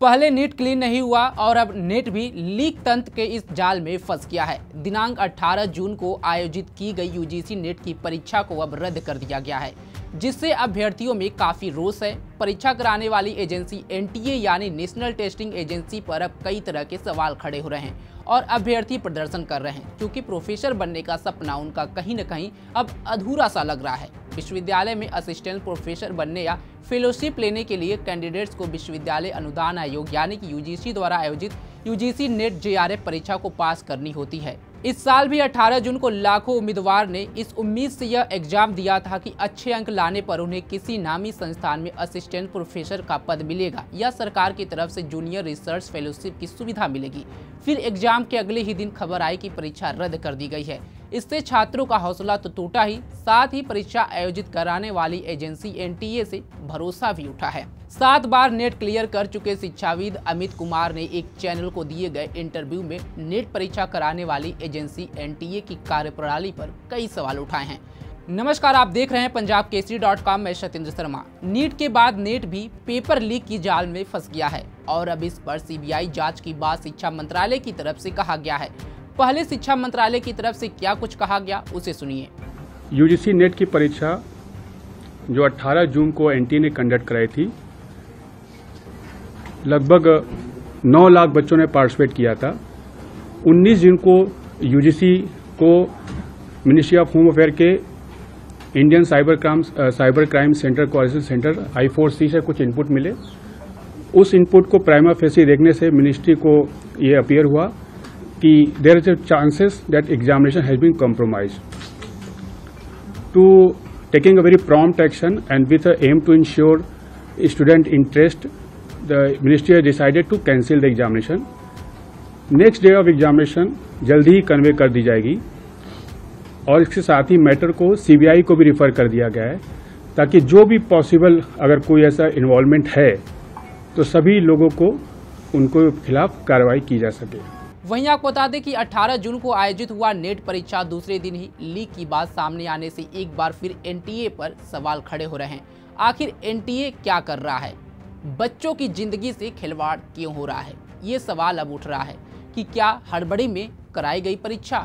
पहले net clean नहीं हुआ और अब नेट भी लीक तंत्र के इस जाल में फंस गया है। दिनांक 18 जून को आयोजित की गई यूजीसी नेट की परीक्षा को अब रद्द कर दिया गया है, जिससे अभ्यर्थियों में काफी रोष है। परीक्षा कराने वाली एजेंसी एनटीए यानी नेशनल टेस्टिंग एजेंसी पर अब कई तरह के सवाल खड़े हो रहे हैं और अभ्यर्थी प्रदर्शन कर रहे हैं, क्योंकि प्रोफेसर बनने का सपना उनका कहीं न कहीं अब अधूरा सा लग रहा है। विश्वविद्यालय में असिस्टेंट प्रोफेसर बनने या फेलोशिप लेने के लिए कैंडिडेट्स को विश्वविद्यालय अनुदान आयोग यानी कि यूजीसी द्वारा आयोजित यूजीसी नेट जेआरएफ परीक्षा को पास करनी होती है। इस साल भी 18 जून को लाखों उम्मीदवार ने इस उम्मीद से यह एग्जाम दिया था कि अच्छे अंक लाने पर उन्हें किसी नामी संस्थान में असिस्टेंट प्रोफेसर का पद मिलेगा या सरकार की तरफ से जूनियर रिसर्च फेलोशिप की सुविधा मिलेगी। फिर एग्जाम के अगले ही दिन खबर आई कि परीक्षा रद्द कर दी गई है। इससे छात्रों का हौसला तो टूटा ही, साथ ही परीक्षा आयोजित कराने वाली एजेंसी एनटीए से भरोसा भी उठा है। 7 बार नेट क्लियर कर चुके शिक्षाविद अमित कुमार ने एक चैनल को दिए गए इंटरव्यू में नेट परीक्षा कराने वाली एजेंसी एनटीए की कार्यप्रणाली पर कई सवाल उठाए हैं। नमस्कार, आप देख रहे हैं पंजाबकेसरी.com। मैं सत्येंद्र शर्मा। नीट के बाद नेट भी पेपर लीक की जाल में फंस गया है और अब इस पर सीबीआई जांच की बात शिक्षा मंत्रालय की तरफ से कहा गया है। पहले शिक्षा मंत्रालय की तरफ से क्या कुछ कहा गया, उसे सुनिए। यूजीसी नेट की परीक्षा जो 18 जून को एनटीए ने कंडक्ट कराई थी, लगभग 9 लाख बच्चों ने पार्टिसिपेट किया था। 19 जून को यूजीसी को मिनिस्ट्री ऑफ होम अफेयर के Indian cyber crime centre coordination centre I4C से कुछ इनपुट मिले। उस इनपुट को प्राइमा फेसी देखने से मिनिस्ट्री को ये अपीयर हुआ कि there is a chances that examination has been compromised. To taking a very prompt action and with a aim to ensure student interest, the ministry has decided to cancel the examination. Next day of examination जल्दी ही convey कर दी जाएगी और इसके साथ ही matter को CBI को भी रिफर कर दिया गया है, ताकि जो भी पॉसिबल अगर कोई ऐसा इन्वॉल्वमेंट है तो सभी लोगों को उनको खिलाफ कार्रवाई की जा सके। वहीं आपको बता दें कि 18 जून को आयोजित हुआ नेट परीक्षा दूसरे दिन ही लीक की बात सामने आने से एक बार फिर एनटीए पर सवाल खड़े हो रहे हैं। आखिर एनटीए क्या कर रहा है? बच्चों की जिंदगी से खिलवाड़ क्यों हो रहा है? ये सवाल अब उठ रहा है कि क्या हड़बड़ी में कराई गई परीक्षा?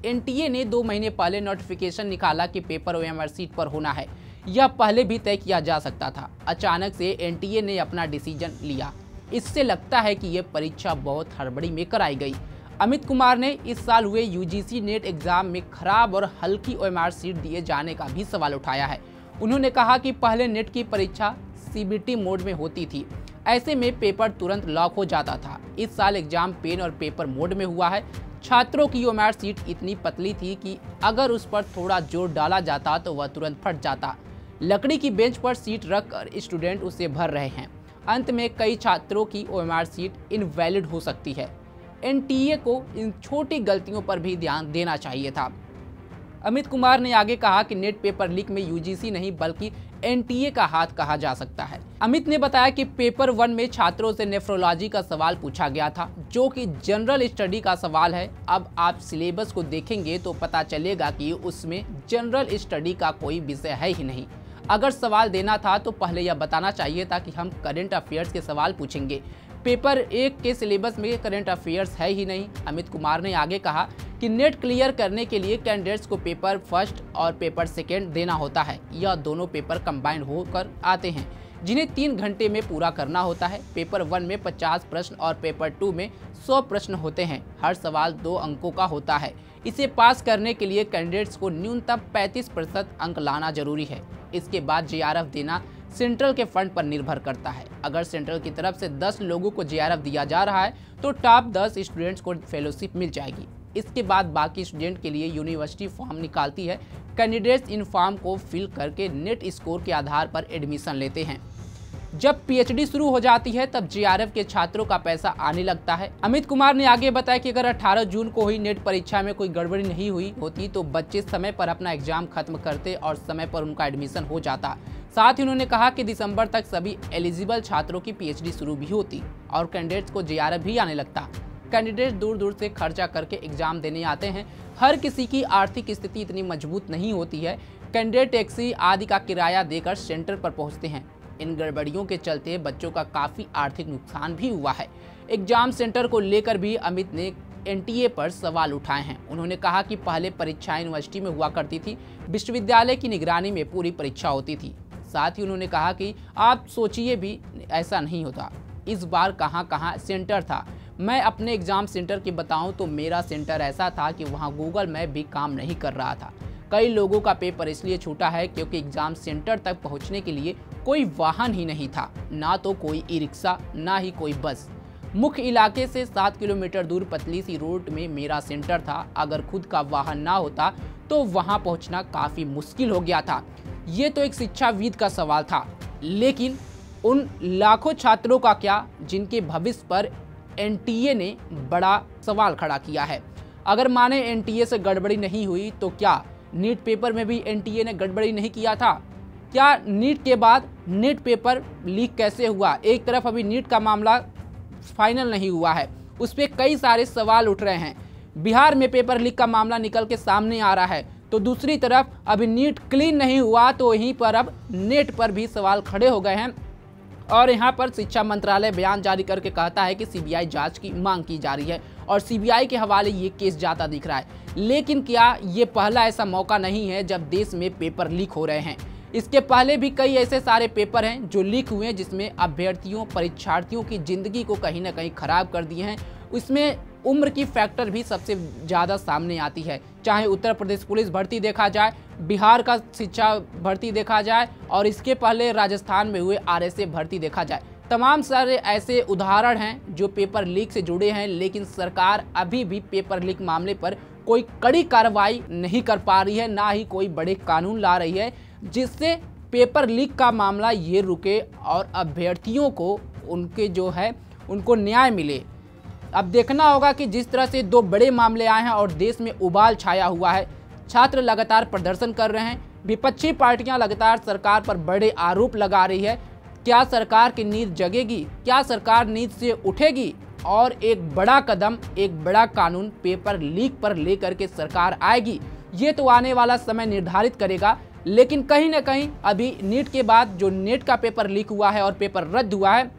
एनटीए ने 2 महीने पहले नोटिफिकेशन निकाला कि पेपर ओएमआर सीट पर होना है। यह पहले भी तय किया जा सकता था। अचानक से एनटीए ने अपना डिसीजन लिया। इससे लगता है कि यह परीक्षा बहुत हड़बड़ी में कराई गई। अमित कुमार ने इस साल हुए यूजीसी नेट एग्जाम में खराब और हल्की ओएमआर सीट दिए जाने का भी सवाल उठाया है। उन्होंने कहा कि पहले नेट की परीक्षा सीबीटी मोड में होती थी, ऐसे में पेपर तुरंत लॉक हो जाता था। इस साल एग्जाम पेन और पेपर मोड में हुआ है। छात्रों की ओएमआर सीट इतनी पतली थी कि अगर उस पर थोड़ा जोर डाला जाता तो वह तुरंत फट जाता। लकड़ी की बेंच पर सीट रखकर स्टूडेंट उसे भर रहे हैं। अंत में कई छात्रों की ओएमआर सीट इनवैलिड हो सकती है। एनटीए को इन छोटी गलतियों पर भी ध्यान देना चाहिए था। अमित कुमार ने आगे कहा कि नेट पेपर लीक में यूजीसी नहीं बल्कि एनटीए का हाथ कहा जा सकता है। अमित ने बताया कि पेपर 1 में छात्रों से नेफ्रोलॉजी का सवाल पूछा गया था, जो कि जनरल स्टडी का सवाल है। अब आप सिलेबस को देखेंगे तो पता चलेगा कि उसमें जनरल स्टडी का कोई विषय है ही नहीं। अगर सवाल देना था तो पहले यह बताना चाहिए था कि हम करंट अफेयर्स के सवाल पूछेंगे। पेपर 1 के सिलेबस में करंट अफेयर्स है ही नहीं। अमित कुमार ने आगे कहा कि नेट क्लियर करने के लिए कैंडिडेट्स को पेपर 1 और पेपर 2 देना होता है। यह दोनों पेपर कंबाइन होकर आते हैं, जिन्हें 3 घंटे में पूरा करना होता है। पेपर 1 में 50 प्रश्न और पेपर 2 में 100 प्रश्न होते हैं। हर सवाल 2 अंकों का होता है। इसे पास करने के लिए कैंडिडेट्स को न्यूनतम 35% अंक लाना जरूरी है। इसके बाद जेआरएफ देना सेंट्रल के फंड पर निर्भर करता है। अगर सेंट्रल की तरफ से 10 लोगों को जेआरएफ दिया जा रहा है तो टॉप 10 स्टूडेंट्स को फेलोशिप मिल जाएगी। इसके बाद बाकी स्टूडेंट के लिए यूनिवर्सिटी फॉर्म निकालती है। कैंडिडेट्स इन फॉर्म को फिल करके नेट स्कोर के आधार पर एडमिशन लेते हैं। जब पीएचडी शुरू हो जाती है तब जेआरएफ के छात्रों का पैसा आने लगता है। अमित कुमार ने आगे बताया कि अगर 18 जून को हुई नेट परीक्षा में कोई गड़बड़ी नहीं हुई होती तो बच्चे समय पर अपना एग्जाम खत्म करते और समय पर उनका एडमिशन हो जाता। साथ ही उन्होंने कहा कि दिसंबर तक सभी एलिजिबल छात्रों की पीएचडी शुरू भी होती और कैंडिडेट्स को जेआरएफ भी आने लगता। कैंडिडेट दूर दूर से खर्चा करके एग्जाम देने आते हैं। हर किसी की आर्थिक स्थिति इतनी मजबूत नहीं होती है। कैंडिडेट टैक्सी आदि का किराया देकर सेंटर पर पहुंचते हैं। इन गड़बड़ियों के चलते बच्चों का काफी आर्थिक नुकसान भी हुआ है। एग्जाम सेंटर को लेकर भी अमित ने एनटीए पर सवाल उठाए हैं। उन्होंने कहा कि पहले परीक्षाएं यूनिवर्सिटी में हुआ करती थी, विश्वविद्यालय की निगरानी में पूरी परीक्षा होती थी। साथ ही उन्होंने कहा कि आप सोचिए भी ऐसा नहीं होता, इस बार कहां सेंटर था। मैं अपने एग्जाम सेंटर की बताऊं तो मेरा सेंटर ऐसा था कि वहां गूगल मैप भी काम नहीं कर रहा था। कई लोगों का पेपर इसलिए छूटा है क्योंकि एग्जाम सेंटर तक पहुंचने के लिए कोई वाहन ही नहीं था, ना तो कोई ई रिक्शा, ना ही कोई बस। मुख्य इलाके से 7 किलोमीटर दूर पतली सी रोड में मेरा सेंटर था। अगर खुद का वाहन ना होता तो वहां पहुंचना काफी मुश्किल हो गया था। ये तो एक शिक्षाविद का सवाल था, लेकिन उन लाखों छात्रों का क्या जिनके भविष्य पर एनटीए ने बड़ा सवाल खड़ा किया है। अगर माने एनटीए से गड़बड़ी नहीं हुई तो क्या नीट पेपर में भी एनटीए ने गड़बड़ी नहीं किया था? क्या नीट के बाद नीट पेपर लीक कैसे हुआ? एक तरफ अभी नीट का मामला फाइनल नहीं हुआ है, उस पर कई सारे सवाल उठ रहे हैं। बिहार में पेपर लीक का मामला निकल के सामने आ रहा है, तो दूसरी तरफ अभी नीट क्लीन नहीं हुआ तो वहीं पर अब नेट पर भी सवाल खड़े हो गए हैं। और यहाँ पर शिक्षा मंत्रालय बयान जारी करके कहता है कि सीबीआई जांच की मांग की जा रही है और सीबीआई के हवाले ये केस जाता दिख रहा है। लेकिन क्या ये पहला ऐसा मौका नहीं है जब देश में पेपर लीक हो रहे हैं? इसके पहले भी कई ऐसे सारे पेपर हैं जो लीक हुए हैं, जिसमें अभ्यर्थियों परीक्षार्थियों की जिंदगी को कहीं ना कहीं खराब कर दिए हैं। इसमें उम्र की फैक्टर भी सबसे ज़्यादा सामने आती है, चाहे उत्तर प्रदेश पुलिस भर्ती देखा जाए, बिहार का शिक्षा भर्ती देखा जाए और इसके पहले राजस्थान में हुए आरएसएफ भर्ती देखा जाए। तमाम सारे ऐसे उदाहरण हैं जो पेपर लीक से जुड़े हैं, लेकिन सरकार अभी भी पेपर लीक मामले पर कोई कड़ी कार्रवाई नहीं कर पा रही है, ना ही कोई बड़े कानून ला रही है जिससे पेपर लीक का मामला ये रुके और अभ्यर्थियों को उनके जो है उनको न्याय मिले। अब देखना होगा कि जिस तरह से 2 बड़े मामले आए हैं और देश में उबाल छाया हुआ है, छात्र लगातार प्रदर्शन कर रहे हैं, विपक्षी पार्टियां लगातार सरकार पर बड़े आरोप लगा रही है। क्या सरकार की नींद जगेगी? क्या सरकार नींद से उठेगी और एक बड़ा कदम, एक बड़ा कानून पेपर लीक पर लेकर के सरकार आएगी? ये तो आने वाला समय निर्धारित करेगा। लेकिन कहीं ना कहीं अभी नीट के बाद जो नेट का पेपर लीक हुआ है और पेपर रद्द हुआ है,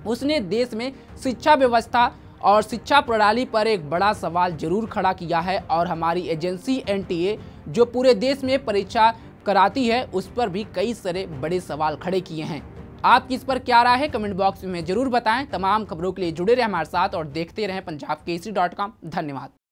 उसने देश में शिक्षा व्यवस्था और शिक्षा प्रणाली पर एक बड़ा सवाल जरूर खड़ा किया है। और हमारी एजेंसी एनटीए जो पूरे देश में परीक्षा कराती है, उस पर भी कई सारे बड़े सवाल खड़े किए हैं। आपकी इस पर क्या राय है? कमेंट बॉक्स में जरूर बताएं। तमाम खबरों के लिए जुड़े रहे हमारे साथ और देखते रहें पंजाब केसरी.com। धन्यवाद।